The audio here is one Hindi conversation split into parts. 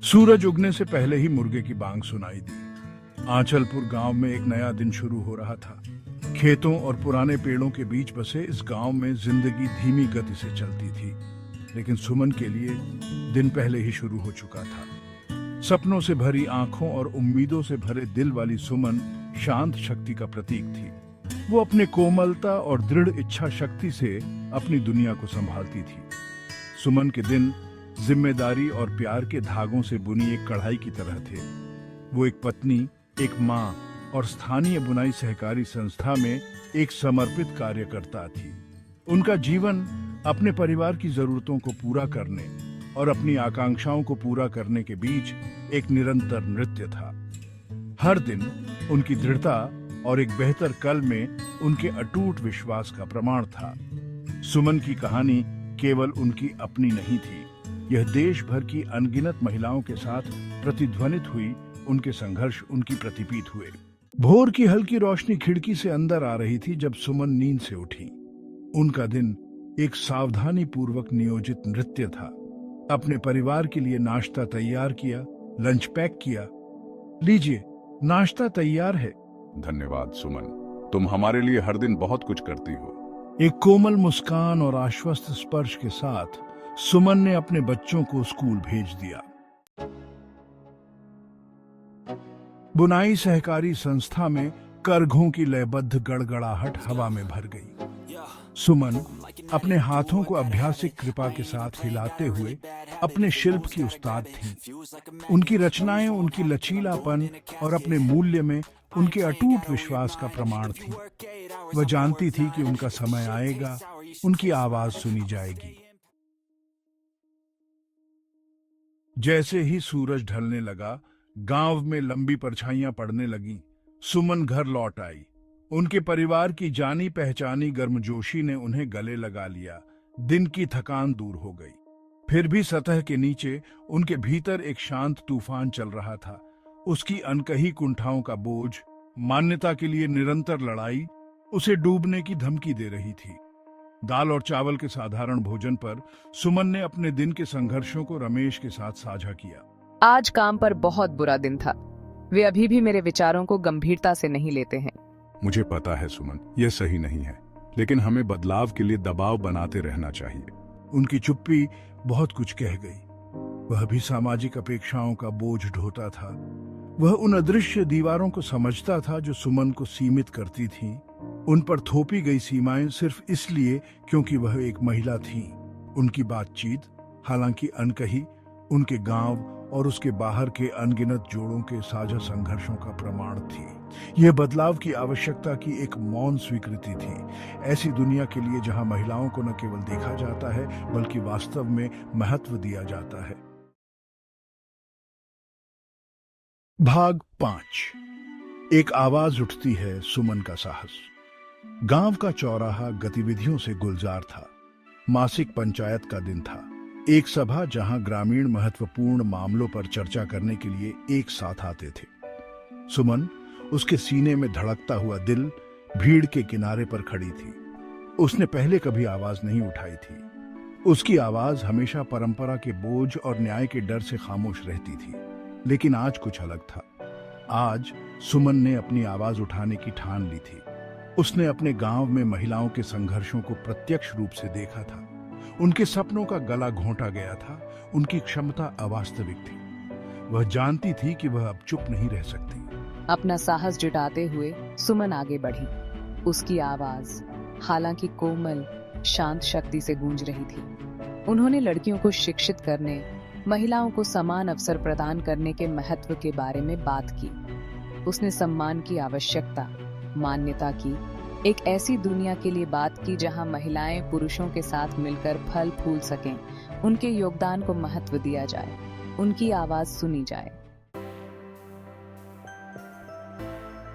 सूरज उगने से पहले ही मुर्गे की बांग सुनाई दी। आंचलपुर गांव में एक नया दिन शुरू हो रहा था। खेतों और पुराने पेड़ों के बीच बसे इस गांव में जिंदगी धीमी गति से चलती थी, लेकिन सुमन के लिए दिन पहले ही शुरू हो चुका था। सपनों से भरी आंखों और उम्मीदों से भरे दिल वाली सुमन शांत शक्ति का प्रतीक थी। वो अपने कोमलता और दृढ़ इच्छा शक्ति से अपनी दुनिया को संभालती थी। सुमन के दिन जिम्मेदारी और प्यार के धागों से बुनी एक कढ़ाई की तरह थे। वो एक पत्नी, एक माँ और स्थानीय बुनाई सहकारी संस्था में एक समर्पित कार्यकर्ता थी। उनका जीवन अपने परिवार की जरूरतों को पूरा करने और अपनी आकांक्षाओं को पूरा करने के बीच एक निरंतर नृत्य था। हर दिन उनकी दृढ़ता और एक बेहतर कल में उनके अटूट विश्वास का प्रमाण था। सुमन की कहानी केवल उनकी अपनी नहीं थी, यह देश भर की अनगिनत महिलाओं के साथ प्रतिध्वनित हुई। उनके संघर्ष उनकी प्रतिपीत हुए। भोर की हल्की रोशनी खिड़की से अंदर आ रही थी जब सुमन नींद से उठी। उनका दिन एक सावधानी पूर्वक नियोजित नृत्य था। अपने परिवार के लिए नाश्ता तैयार किया, लंच पैक किया। लीजिए, नाश्ता तैयार है। धन्यवाद सुमन, तुम हमारे लिए हर दिन बहुत कुछ करती हो। एक कोमल मुस्कान और आश्वस्त स्पर्श के साथ सुमन ने अपने बच्चों को स्कूल भेज दिया। बुनाई सहकारी संस्था में करघों की लयबद्ध गड़गड़ाहट हवा में भर गई। सुमन अपने हाथों को अभ्यासिक कृपा के साथ हिलाते हुए अपने शिल्प की उस्ताद थीं। उनकी रचनाएं उनकी लचीलापन और अपने मूल्य में उनके अटूट विश्वास का प्रमाण थी। वह जानती थी कि उनका समय आएगा, उनकी आवाज सुनी जाएगी। जैसे ही सूरज ढलने लगा, गांव में लंबी परछाइयां पड़ने लगीं। सुमन घर लौट आई। उनके परिवार की जानी पहचानी गर्मजोशी ने उन्हें गले लगा लिया। दिन की थकान दूर हो गई। फिर भी सतह के नीचे उनके भीतर एक शांत तूफान चल रहा था। उसकी अनकही कुंठाओं का बोझ, मान्यता के लिए निरंतर लड़ाई उसे डूबने की धमकी दे रही थी। दाल और चावल के साधारण भोजन पर सुमन ने अपने दिन के संघर्षों को रमेश के साथ साझा किया। आज काम पर बहुत बुरा दिन था। वे अभी भी मेरे विचारों को गंभीरता से नहीं लेते हैं। मुझे पता है सुमन, यह सही नहीं है, लेकिन हमें बदलाव के लिए दबाव बनाते रहना चाहिए। उनकी चुप्पी बहुत कुछ कह गई। वह भी सामाजिक अपेक्षाओं का बोझ ढोता था। वह उन अदृश्य दीवारों को समझता था जो सुमन को सीमित करती थीं। उन पर थोपी गई सीमाएं सिर्फ इसलिए क्योंकि वह एक महिला थी। उनकी बातचीत, हालांकि अनकही, उनके गांव और उसके बाहर के अनगिनत जोड़ों के साझा संघर्षों का प्रमाण थी। यह बदलाव की आवश्यकता की एक मौन स्वीकृति थी। ऐसी दुनिया के लिए जहां महिलाओं को न केवल देखा जाता है बल्कि वास्तव में महत्व दिया जाता है। भाग 5। एक आवाज उठती है, सुमन का साहस। गांव का चौराहा गतिविधियों से गुलजार था। मासिक पंचायत का दिन था। एक सभा जहां ग्रामीण महत्वपूर्ण मामलों पर चर्चा करने के लिए एक साथ आते थे। सुमन, उसके सीने में धड़कता हुआ दिल, भीड़ के किनारे पर खड़ी थी। उसने पहले कभी आवाज नहीं उठाई थी। उसकी आवाज हमेशा परंपरा के बोझ और न्याय के डर से खामोश रहती थी। लेकिन आज कुछ अलग था। आज सुमन ने अपनी आवाज उठाने की ठान ली थी। उसने अपने गांव में महिलाओं के संघर्षों को प्रत्यक्ष रूप से देखा था। उनके सपनों का गला घोंटा गया था। उनकी क्षमता अवास्तविक थी। वह जानती थी कि वह अब चुप नहीं रह सकती। अपना साहस जुटाते हुए सुमन आगे बढ़ी। उसकी आवाज, हालांकि कोमल, शांत शक्ति से गूंज रही थी। उन्होंने लड़कियों को शिक्षित करने, महिलाओं को समान अवसर प्रदान करने के महत्व के बारे में बात की। उसने सम्मान की आवश्यकता, मान्यता की, एक ऐसी दुनिया के लिए बात की जहां महिलाएं पुरुषों के साथ मिलकर फल फूल सकें, उनके योगदान को महत्व दिया जाए, उनकी आवाज सुनी जाए।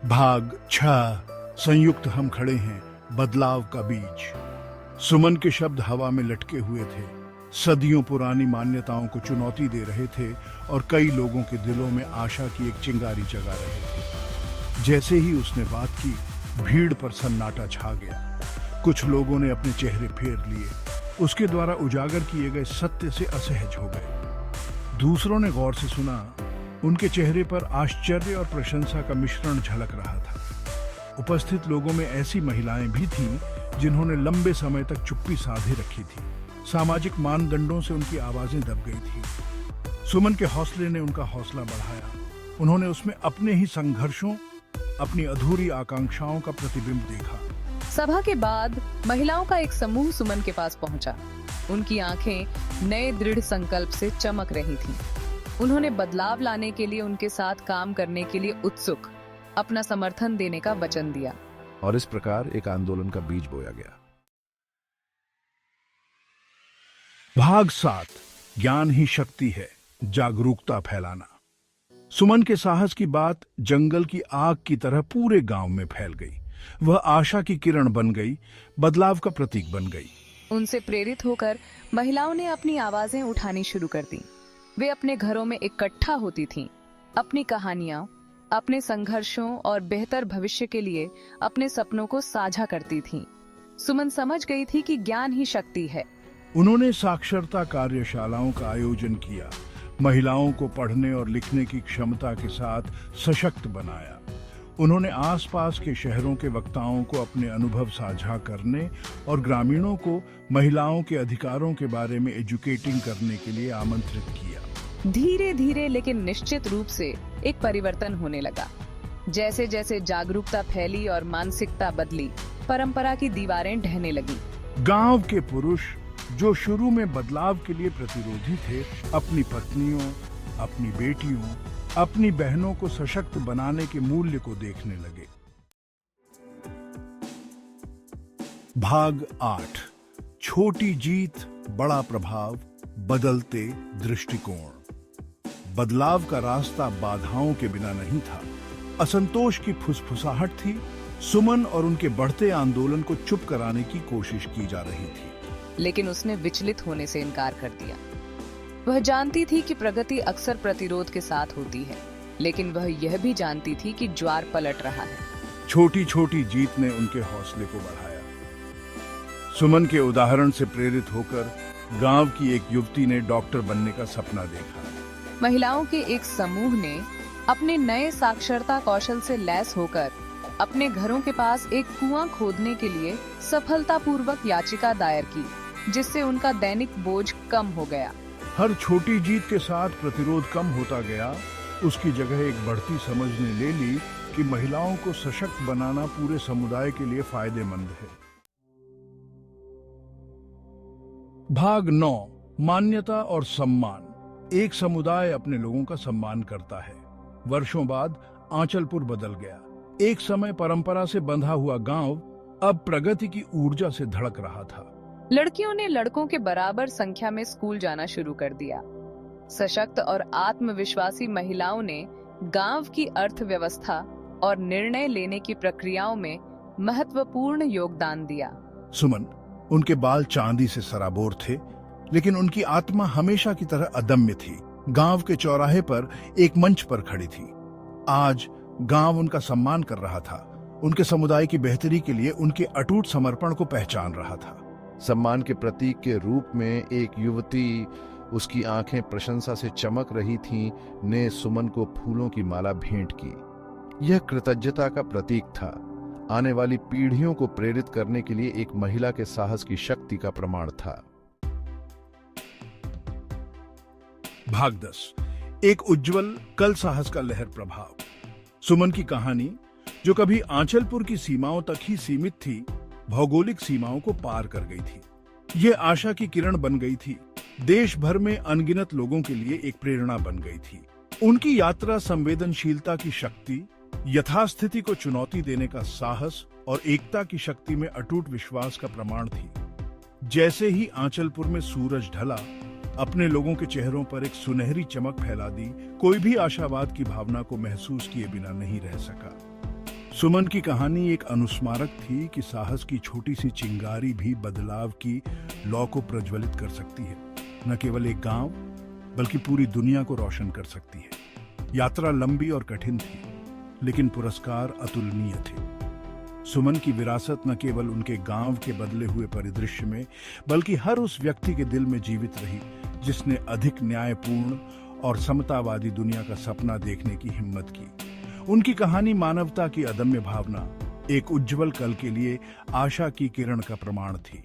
भाग 6। संयुक्त हम खड़े हैं, बदलाव का बीज। सुमन के शब्द हवा में लटके हुए थे। सदियों पुरानी मान्यताओं को चुनौती दे रहे थे और कई लोगों के दिलों में आशा की एक चिंगारी जगा रहे थे। जैसे ही उसने बात की, भीड़ पर सन्नाटा छा गया। कुछ लोगों ने अपने चेहरे फेर लिए। उसके द्वारा उजागर किए गए सत्य से असहज हो गए। दूसरों ने गौर से सुना, उनके चेहरे पर आश्चर्य और प्रशंसा का मिश्रण झलक रहा था। उपस्थित लोगों में ऐसी महिलाएं भी थीं जिन्होंने लंबे समय तक चुप्पी साधे रखी थी। सामाजिक मानदंडों से उनकी आवाजें दब गई थी। सुमन के हौसले ने उनका हौसला बढ़ाया। उन्होंने उसमें अपने ही संघर्षों, अपनी अधूरी आकांक्षाओं का प्रतिबिंब देखा। सभा के बाद महिलाओं का एक समूह सुमन के पास पहुंचा। उनकी आंखें नए दृढ़ संकल्प से चमक रही थीं। उन्होंने बदलाव लाने के लिए, उनके साथ काम करने के लिए उत्सुक, अपना समर्थन देने का वचन दिया। और इस प्रकार एक आंदोलन का बीज बोया गया। भाग 7, ज्ञान ही शक्ति है, जागरूकता फैलाना। सुमन के साहस की बात जंगल की आग की तरह पूरे गांव में फैल गई। वह आशा की किरण बन गई, बदलाव का प्रतीक बन गई। उनसे प्रेरित होकर महिलाओं ने अपनी आवाजें उठानी शुरू कर दी। वे अपने घरों में इकट्ठा होती थीं, अपनी कहानियां, अपने संघर्षों और बेहतर भविष्य के लिए अपने सपनों को साझा करती थीं। सुमन समझ गई थी कि ज्ञान ही शक्ति है। उन्होंने साक्षरता कार्यशालाओं का आयोजन किया, महिलाओं को पढ़ने और लिखने की क्षमता के साथ सशक्त बनाया। उन्होंने आसपास के शहरों के वक्ताओं को अपने अनुभव साझा करने और ग्रामीणों को महिलाओं के अधिकारों के बारे में एजुकेटिंग करने के लिए आमंत्रित किया। धीरे धीरे लेकिन निश्चित रूप से एक परिवर्तन होने लगा। जैसे जैसे जागरूकता फैली और मानसिकता बदली, परंपरा की दीवारें ढहने लगी। गांव के पुरुष जो शुरू में बदलाव के लिए प्रतिरोधी थे, अपनी पत्नियों, अपनी बेटियों, अपनी बहनों को सशक्त बनाने के मूल्य को देखने लगे। भाग 8, छोटी जीत, बड़ा प्रभाव, बदलते दृष्टिकोण। बदलाव का रास्ता बाधाओं के बिना नहीं था, असंतोष की फुसफुसाहट थी। सुमन और उनके बढ़ते आंदोलन को चुप कराने की कोशिश की जा रही थी, लेकिन उसने विचलित होने से इनकार कर दिया। वह जानती थी कि प्रगति अक्सर प्रतिरोध के साथ होती है, लेकिन वह यह भी जानती थी कि ज्वार पलट रहा है। छोटी छोटी जीत ने उनके हौसले को बढ़ाया। सुमन के उदाहरण से प्रेरित होकर गांव की एक युवती ने डॉक्टर बनने का सपना देखा। महिलाओं के एक समूह ने अपने नए साक्षरता कौशल से लैस होकर अपने घरों के पास एक कुआं खोदने के लिए सफलतापूर्वक याचिका दायर की, जिससे उनका दैनिक बोझ कम हो गया। हर छोटी जीत के साथ प्रतिरोध कम होता गया। उसकी जगह एक बढ़ती समझ ने ले ली कि महिलाओं को सशक्त बनाना पूरे समुदाय के लिए फायदेमंद है। भाग 9, मान्यता और सम्मान। एक समुदाय अपने लोगों का सम्मान करता है। वर्षों बाद आंचलपुर बदल गया। एक समय परंपरा से बंधा हुआ गांव अब प्रगति की ऊर्जा से धड़क रहा था। लड़कियों ने लड़कों के बराबर संख्या में स्कूल जाना शुरू कर दिया। सशक्त और आत्मविश्वासी महिलाओं ने गांव की अर्थव्यवस्था और निर्णय लेने की प्रक्रियाओं में महत्वपूर्ण योगदान दिया। सुमन, उनके बाल चांदी से सराबोर थे, लेकिन उनकी आत्मा हमेशा की तरह अदम्य थी। गांव के चौराहे पर एक मंच पर खड़ी थी। आज गांव उनका सम्मान कर रहा था। उनके समुदाय की बेहतरी के लिए उनके अटूट समर्पण को पहचान रहा था। सम्मान के प्रतीक के रूप में एक युवती, उसकी आंखें प्रशंसा से चमक रही थीं, ने सुमन को फूलों की माला भेंट की। यह कृतज्ञता का प्रतीक था। आने वाली पीढ़ियों को प्रेरित करने के लिए एक महिला के साहस की शक्ति का प्रमाण था। भाग 10, एक उज्जवल कल साहस का लहर प्रभाव। सुमन की कहानी, जो कभी आंचलपुर की सीमाओं तक ही सीमित थी, भौगोलिक सीमाओं को पार कर गई थी। ये आशा की किरण बन गई थी। देश भर में अनगिनत लोगों के लिए एक प्रेरणा बन गई थी। उनकी यात्रा संवेदनशीलता की शक्ति, यथास्थिति को चुनौती देने का साहस और एकता की शक्ति में अटूट विश्वास का प्रमाण थी। जैसे ही आंचलपुर में सूरज ढला, अपने लोगों के चेहरों पर एक सुनहरी चमक फैला दी। कोई भी आशावाद की भावना को महसूस किए बिना नहीं रह सका। सुमन की कहानी एक अनुस्मारक थी कि साहस की छोटी सी चिंगारी भी बदलाव की लौ को प्रज्वलित कर सकती है। न केवल एक गांव, बल्कि पूरी दुनिया को रोशन कर सकती है। यात्रा लंबी और कठिन थी, लेकिन पुरस्कार अतुलनीय थे। सुमन की विरासत न केवल उनके गांव के बदले हुए परिदृश्य में, बल्कि हर उस व्यक्ति के दिल में जीवित रही जिसने अधिक न्यायपूर्ण और समतावादी दुनिया का सपना देखने की हिम्मत की। उनकी कहानी मानवता की अदम्य भावना, एक उज्जवल कल के लिए आशा की किरण का प्रमाण थी।